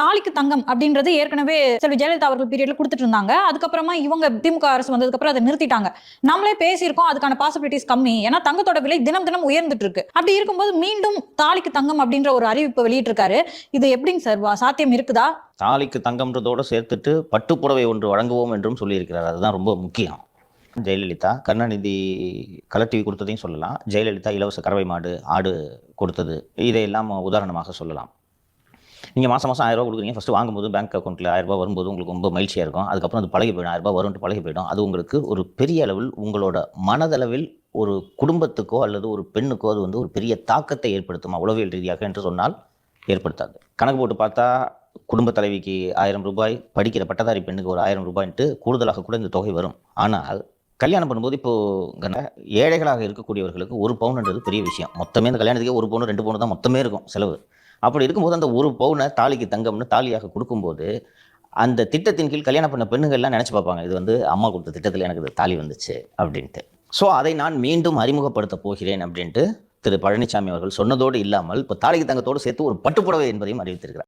தாலிக்கு தங்கம் அப்படின்றது ஏற்கனவே செல்வி ஜெயலலிதா அவர்கள் பீரியட்ல கொடுத்துட்டு இருந்தாங்க. அதுக்கப்புறமா இவங்க திமுக அரசு வந்ததுக்கு அப்புறம் அதை நிறுத்திட்டாங்க. நம்மளே பேசியிருக்கோம், அதுக்கான பாசிபிலிட்டிஸ் கம்மி. ஏன்னா தங்கத்தோட விலை தினம் தினம் உயர்ந்துட்டு இருக்கு. அப்படி இருக்கும்போது மீண்டும் தாலிக்கு தங்கம் அப்படின்ற ஒரு அறிவிப்பு வெளியிட்டு இருக்காரு. இது எப்படிங்க சார் சாத்தியம் இருக்குதா? தாலிக்கு தங்கம்ன்றதோட சேர்த்துட்டு பட்டுப்புடவை ஒன்று வழங்குவோம் என்றும் சொல்லியிருக்கிறார். அதுதான் ரொம்ப முக்கியம். ஜெயலலிதா கருணாநிதி கலர் டிவி கொடுத்ததையும் சொல்லலாம். ஜெயலலிதா இலவச கறவை மாடு ஆடு கொடுத்தது இதையெல்லாம் உதாரணமாக சொல்லலாம். நீங்கள் மாதம் 1000 ரூபா கொடுக்குறீங்க. ஃபஸ்ட்டு வாங்கும்போது பேங்க் அக்கௌண்ட்டில் 1000 ரூபா வரும்போது உங்களுக்கு ரொம்ப மகிழ்ச்சியாக இருக்கும். அதுக்கப்புறம் அது பழகி போயிடும். 1000 ரூபா வரும்ட்டு பழகி போயிடும். அது உங்களுக்கு ஒரு பெரிய அளவில் உங்களோட மனதளவில் ஒரு குடும்பத்துக்கோ அல்லது ஒரு பெண்ணுக்கோ அது வந்து ஒரு பெரிய தாக்கத்தை ஏற்படுத்துமா உளவியல் ரீதியாக என்று சொன்னால் ஏற்படுத்தாது. கணக்கு போட்டு பார்த்தா குடும்ப தலைவிக்கு 1000 ரூபாய், படிக்கிற பட்டதாரி பெண்ணுக்கு ஒரு 1000 ரூபாய்ன்ட்டு கூடுதலாக கூட இந்த தொகை வரும். ஆனால் கல்யாணம் பண்ணும்போது இப்போது ஏழைகளாக இருக்கக்கூடியவர்களுக்கு 1 பவுன்ன்றது பெரிய விஷயம். மொத்தமே இந்த கல்யாணத்துக்கே 1 பவுன் 2 பவுன் தான் மொத்தமே இருக்கும் செலவு. அப்படி இருக்கும்போது அந்த 1 பவுனை தாலிக்கு தங்கம்னு தாலியாக கொடுக்கும்போது அந்த திட்டத்தின் கீழ் கல்யாணம் பண்ண பெண்ணுகள்லாம் நினச்சி பார்ப்பாங்க, இது வந்து அம்மா கொடுத்த திட்டத்தில் எனக்கு இது தாலி வந்துச்சு அப்படின்ட்டு. ஸோ அதை நான் மீண்டும் அறிமுகப்படுத்த போகிறேன் அப்படின்ட்டு திரு பழனிசாமி அவர்கள் சொன்னதோடு இல்லாமல் இப்போ தாலிக்கு தங்கத்தோடு சேர்த்து ஒரு பட்டுப்புடவை என்பதையும் அறிவித்திருக்கிறார்.